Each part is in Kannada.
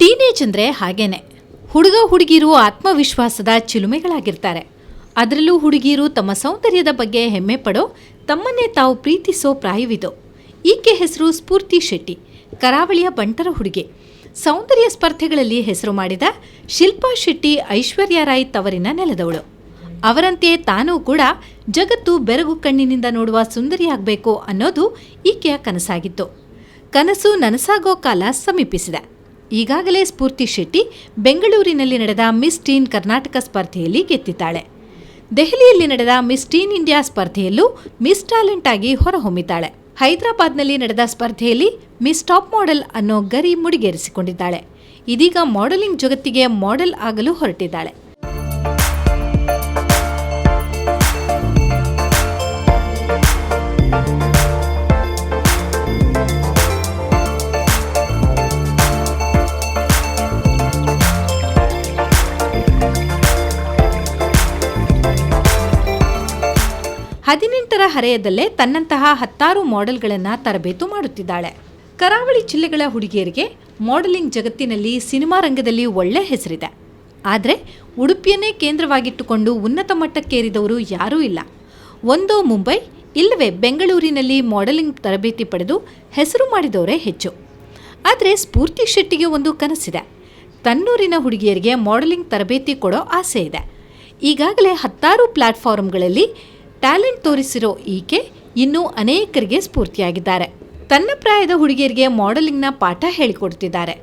ಟೀನೇಜ್ ಅಂದರೆ ಹಾಗೇನೆ. ಹುಡುಗ ಹುಡುಗಿರು ಆತ್ಮವಿಶ್ವಾಸದ ಚಿಲುಮೆಗಳಾಗಿರ್ತಾರೆ. ಅದರಲ್ಲೂ ಹುಡುಗಿರು ತಮ್ಮ ಸೌಂದರ್ಯದ ಬಗ್ಗೆ ಹೆಮ್ಮೆ ಪಡೋ, ತಮ್ಮನ್ನೇ ತಾವು ಪ್ರೀತಿಸೋ ಪ್ರಾಯವಿದು. ಈಕೆ ಹೆಸರು ಸ್ಫೂರ್ತಿ ಶೆಟ್ಟಿ. ಕರಾವಳಿಯ ಬಂಟರ ಹುಡುಗಿ. ಸೌಂದರ್ಯ ಸ್ಪರ್ಧೆಗಳಲ್ಲಿ ಹೆಸರು ಮಾಡಿದ ಶಿಲ್ಪಾ ಶೆಟ್ಟಿ ಐಶ್ವರ್ಯ ರಾಯ್ ತವರಿನ ನೆಲದವಳು. ಅವರಂತೆಯೇ ತಾನೂ ಕೂಡ ಜಗತ್ತು ಬೆರಗು ಕಣ್ಣಿನಿಂದ ನೋಡುವ ಸುಂದರಿಯಾಗಬೇಕು ಅನ್ನೋದು ಈಕೆಯ ಕನಸಾಗಿತ್ತು. ಕನಸು ನನಸಾಗೋ ಕಾಲ ಸಮೀಪಿಸಿದೆ. ಈಗಾಗಲೇ ಸ್ಫೂರ್ತಿ ಶೆಟ್ಟಿ ಬೆಂಗಳೂರಿನಲ್ಲಿ ನಡೆದ ಮಿಸ್ ಟೀನ್ ಕರ್ನಾಟಕ ಸ್ಪರ್ಧೆಯಲ್ಲಿ ಗೆದ್ದಿದ್ದಾಳೆ. ದೆಹಲಿಯಲ್ಲಿ ನಡೆದ ಮಿಸ್ ಟೀನ್ ಇಂಡಿಯಾ ಸ್ಪರ್ಧೆಯಲ್ಲೂ ಮಿಸ್ ಟ್ಯಾಲೆಂಟ್ ಆಗಿ ಹೊರಹೊಮ್ಮಿದ್ದಾಳೆ. ಹೈದರಾಬಾದ್ನಲ್ಲಿ ನಡೆದ ಸ್ಪರ್ಧೆಯಲ್ಲಿ ಮಿಸ್ ಟಾಪ್ ಮಾಡೆಲ್ ಅನ್ನೋ ಗರಿ ಮುಡಿಗೇರಿಸಿಕೊಂಡಿದ್ದಾಳೆ. ಇದೀಗ ಮಾಡೆಲಿಂಗ್ ಜಗತ್ತಿಗೆ ಮಾಡೆಲ್ ಆಗಲು ಹೊರಟಿದ್ದಾಳೆ. ಹದಿನೆಂಟರ ಹರೆಯದಲ್ಲೇ ತನ್ನಂತಹ 10 ಮಾಡೆಲ್ಗಳನ್ನು ತರಬೇತು ಮಾಡುತ್ತಿದ್ದಾಳೆ. ಕರಾವಳಿ ಜಿಲ್ಲೆಗಳ ಹುಡುಗಿಯರಿಗೆ ಮಾಡೆಲಿಂಗ್ ಜಗತ್ತಿನಲ್ಲಿ ಸಿನಿಮಾ ರಂಗದಲ್ಲಿ ಒಳ್ಳೆ ಹೆಸರಿದೆ. ಆದರೆ ಉಡುಪಿಯನ್ನೇ ಕೇಂದ್ರವಾಗಿಟ್ಟುಕೊಂಡು ಉನ್ನತ ಮಟ್ಟಕ್ಕೇರಿದವರು ಯಾರೂ ಇಲ್ಲ. ಒಂದೋ ಮುಂಬೈ ಇಲ್ಲವೇ ಬೆಂಗಳೂರಿನಲ್ಲಿ ಮಾಡೆಲಿಂಗ್ ತರಬೇತಿ ಪಡೆದು ಹೆಸರು ಮಾಡಿದವರೇ ಹೆಚ್ಚು. ಆದರೆ ಸ್ಫೂರ್ತಿ ಶೆಟ್ಟಿಗೆ ಒಂದು ಕನಸಿದೆ. ತನ್ನೂರಿನ ಹುಡುಗಿಯರಿಗೆ ಮಾಡೆಲಿಂಗ್ ತರಬೇತಿ ಕೊಡೋ ಆಸೆ ಇದೆ. ಈಗಾಗಲೇ 10 ಪ್ಲಾಟ್ಫಾರ್ಮ್ಗಳಲ್ಲಿ ಟ್ಯಾಲೆಂಟ್ ತೋರಿಸಿರೋ ಈಕೆ ಇನ್ನೂ ಅನೇಕರಿಗೆ ಸ್ಫೂರ್ತಿಯಾಗಿದ್ದಾರೆ. ತನ್ನ ಪ್ರಾಯದ ಹುಡುಗಿಯರಿಗೆ ಮಾಡೆಲಿಂಗ್ನ ಪಾಠ ಹೇಳಿಕೊಡ್ತಿದ್ದಾರೆ.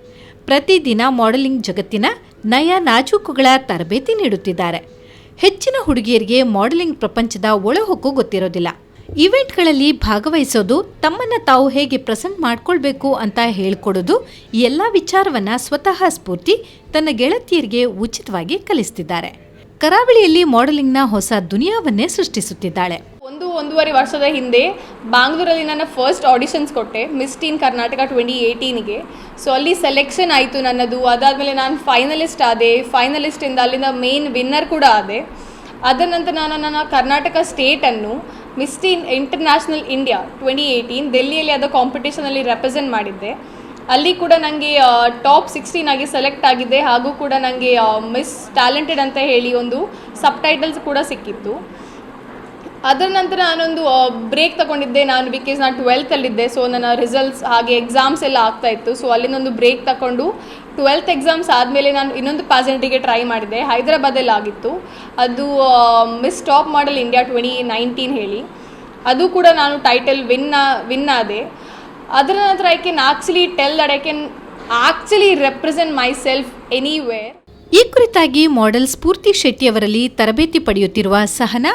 ಪ್ರತಿದಿನ ಮಾಡೆಲಿಂಗ್ ಜಗತ್ತಿನ ನಯ ನಾಜೂಕುಗಳ ತರಬೇತಿ ನೀಡುತ್ತಿದ್ದಾರೆ. ಹೆಚ್ಚಿನ ಹುಡುಗಿಯರಿಗೆ ಮಾಡೆಲಿಂಗ್ ಪ್ರಪಂಚದ ಒಳಹೊಕ್ಕು ಗೊತ್ತಿರೋದಿಲ್ಲ. ಇವೆಂಟ್ಗಳಲ್ಲಿ ಭಾಗವಹಿಸೋದು, ತಮ್ಮನ್ನು ತಾವು ಹೇಗೆ ಪ್ರೆಸೆಂಟ್ ಮಾಡ್ಕೊಳ್ಬೇಕು ಅಂತ ಹೇಳ್ಕೊಡೋದು, ಈ ಎಲ್ಲ ವಿಚಾರವನ್ನು ಸ್ವತಃ ಸ್ಫೂರ್ತಿ ತನ್ನ ಗೆಳತಿಯರಿಗೆ ಉಚಿತವಾಗಿ ಕಲಿಸ್ತಿದ್ದಾರೆ. ಕರಾವಳಿಯಲ್ಲಿ ಮಾಡೆಲಿಂಗ್ನ ಹೊಸ ದುನಿಯಾವನ್ನೇ ಸೃಷ್ಟಿಸುತ್ತಿದ್ದಾಳೆ. 1.5 ವರ್ಷದ ಹಿಂದೆ ಬ್ಯಾಂಗ್ಳೂರಲ್ಲಿ ನನ್ನ ಫಸ್ಟ್ ಆಡಿಷನ್ಸ್ ಕೊಟ್ಟೆ ಮಿಸ್ ಟೀನ್ ಕರ್ನಾಟಕ 2018ಗೆ. ಸೊ ಅಲ್ಲಿ ಸೆಲೆಕ್ಷನ್ ಆಯಿತು ನನ್ನದು. ಅದಾದಮೇಲೆ ನಾನು ಫೈನಲಿಸ್ಟ್ ಆದೆ. ಫೈನಲಿಸ್ಟಿಂದ ಅಲ್ಲಿಂದ ಮೇನ್ ವಿನ್ನರ್ ಕೂಡ ಆದೆ. ಅದರ ನಂತರ ನಾನು ನನ್ನ ಕರ್ನಾಟಕ ಸ್ಟೇಟನ್ನು ಮಿಸ್ ಟೀನ್ ಇಂಟರ್ನ್ಯಾಷನಲ್ ಇಂಡಿಯಾ 2018 ಡೆಲ್ಲಿಯಲ್ಲಿ ಅದರ ಕಾಂಪಿಟೇಷನಲ್ಲಿ ರೆಪ್ರೆಸೆಂಟ್ ಮಾಡಿದ್ದೆ. ಅಲ್ಲಿ ಕೂಡ ನನಗೆ ಟಾಪ್ 16 ಆಗಿ ಸೆಲೆಕ್ಟ್ ಆಗಿದ್ದೆ. ಹಾಗೂ ಕೂಡ ನನಗೆ ಮಿಸ್ ಟ್ಯಾಲೆಂಟೆಡ್ ಅಂತ ಹೇಳಿ ಒಂದು ಸಬ್ ಟೈಟಲ್ಸ್ ಕೂಡ ಸಿಕ್ಕಿತ್ತು. ಅದರ ನಂತರ ನಾನೊಂದು ಬ್ರೇಕ್ ತಗೊಂಡಿದ್ದೆ ನಾನು, ಬಿಕಾಸ್ ನಾನು 12ಥಲ್ಲಿದ್ದೆ. ಸೊ ನನ್ನ ರಿಸಲ್ಟ್ಸ್ ಹಾಗೆ ಎಕ್ಸಾಮ್ಸ್ ಎಲ್ಲ ಆಗ್ತಾಯಿತ್ತು. ಸೊ ಅಲ್ಲಿಂದೊಂದು ಬ್ರೇಕ್ ತಗೊಂಡು 12th ಎಕ್ಸಾಮ್ಸ್ ಆದಮೇಲೆ ನಾನು ಇನ್ನೊಂದು ಪ್ಯಾಜೆಂಟಿಗೆ ಟ್ರೈ ಮಾಡಿದೆ. ಹೈದರಾಬಾದಲ್ಲಿ ಆಗಿತ್ತು. ಅದು ಮಿಸ್ ಟಾಪ್ ಮಾಡೆಲ್ ಇಂಡಿಯಾ 2019 ಹೇಳಿ. ಅದು ಕೂಡ ನಾನು ಟೈಟಲ್ ವಿನ್ ಆದೆ. ಅದರ ನಂತರ I can actually tell that I can actually represent my self anywhere. ಈ ಕುರಿತಾಗಿ ಮಾಡೆಲ್ ಸ್ಫೂರ್ತಿ ಶೆಟ್ಟಿ ಅವರಲ್ಲಿ ತರಬೇತಿ ಪಡೆಯುತ್ತಿರುವ ಸಹನಾ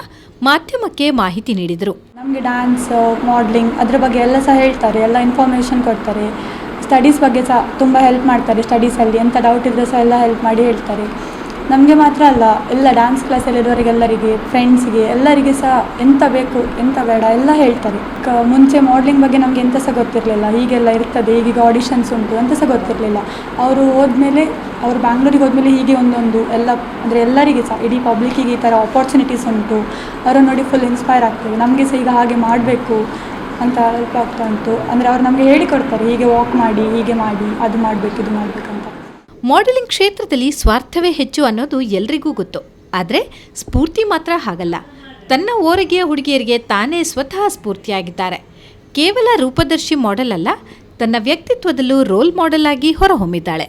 ಮಾಧ್ಯಮಕ್ಕೆ ಮಾಹಿತಿ ನೀಡಿದರು. ನಮಗೆ ಡ್ಯಾನ್ಸ್, ಮಾಡಲಿಂಗ್ ಅದರ ಬಗ್ಗೆ ಎಲ್ಲ ಸಹ ಹೇಳ್ತಾರೆ, ಎಲ್ಲ ಇನ್ಫಾರ್ಮೇಷನ್ ಕೊಡ್ತಾರೆ. ಸ್ಟಡೀಸ್ ಬಗ್ಗೆ ಸಹ ತುಂಬ ಹೆಲ್ಪ್ ಮಾಡ್ತಾರೆ. ಸ್ಟಡೀಸಲ್ಲಿ ಎಂಥ ಡೌಟ್ ಇದ್ದರೂ ಸಹ ಎಲ್ಲ ಹೆಲ್ಪ್ ಮಾಡಿ ಹೇಳ್ತಾರೆ. ನಮಗೆ ಮಾತ್ರ ಅಲ್ಲ, ಎಲ್ಲ ಡ್ಯಾನ್ಸ್ ಕ್ಲಾಸಲ್ಲಿರೋರಿಗೆಲ್ಲರಿಗೆ, ಫ್ರೆಂಡ್ಸಿಗೆ ಎಲ್ಲರಿಗೆ ಸಹ ಎಂಥ ಬೇಕು ಎಂಥ ಬೇಡ ಎಲ್ಲ ಹೇಳ್ತಾರೆ. ಮುಂಚೆ ಮಾಡಲಿಂಗ್ ಬಗ್ಗೆ ನಮಗೆ ಎಂಥ ಸಹ ಗೊತ್ತಿರಲಿಲ್ಲ. ಹೀಗೆಲ್ಲ ಇರ್ತದೆ, ಹೀಗೀಗ ಆಡಿಷನ್ಸ್ ಉಂಟು ಅಂತ ಸಹ ಗೊತ್ತಿರಲಿಲ್ಲ. ಅವರು ಬ್ಯಾಂಗ್ಳೂರಿಗೆ ಹೋದ್ಮೇಲೆ ಹೀಗೆ ಒಂದೊಂದು ಎಲ್ಲ ಅಂದರೆ ಎಲ್ಲರಿಗೆ ಸಹ ಇಡೀ ಪಬ್ಲಿಕ್ಕಿಗೆ ಈ ಥರ ಆಪರ್ಚುನಿಟೀಸ್ ಉಂಟು. ಅವರನ್ನು ನೋಡಿ ಫುಲ್ ಇನ್ಸ್ಪೈರ್ ಆಗ್ತೇವೆ. ನಮಗೆ ಸಹ ಈಗ ಹಾಗೆ ಮಾಡಬೇಕು ಅಂತ ಹೆಲ್ಪ್ ಆಗ್ತಾ ಉಂಟು. ಅಂದರೆ ಅವ್ರು ನಮಗೆ ಹೇಳಿಕೊಡ್ತಾರೆ, ಹೀಗೆ ವಾಕ್ ಮಾಡಿ, ಹೀಗೆ ಮಾಡಿ, ಅದು ಮಾಡಬೇಕು, ಇದು ಮಾಡಬೇಕಂತ. ಮಾಡೆಲಿಂಗ್ ಕ್ಷೇತ್ರದಲ್ಲಿ ಸ್ವಾರ್ಥವೇ ಹೆಚ್ಚು ಅನ್ನೋದು ಎಲ್ರಿಗೂ ಗೊತ್ತು. ಆದರೆ ಸ್ಫೂರ್ತಿ ಮಾತ್ರ ಹಾಗಲ್ಲ. ತನ್ನ ಓರಗೆಯ ಹುಡುಗಿಯರಿಗೆ ತಾನೇ ಸ್ವತಃ ಸ್ಫೂರ್ತಿಯಾಗಿದ್ದಾರೆ. ಕೇವಲ ರೂಪದರ್ಶಿ ಮಾಡೆಲ್ ಅಲ್ಲ, ತನ್ನ ವ್ಯಕ್ತಿತ್ವದಲ್ಲೂ ರೋಲ್ ಮಾಡೆಲ್ ಆಗಿ ಹೊರಹೊಮ್ಮಿದ್ದಾಳೆ.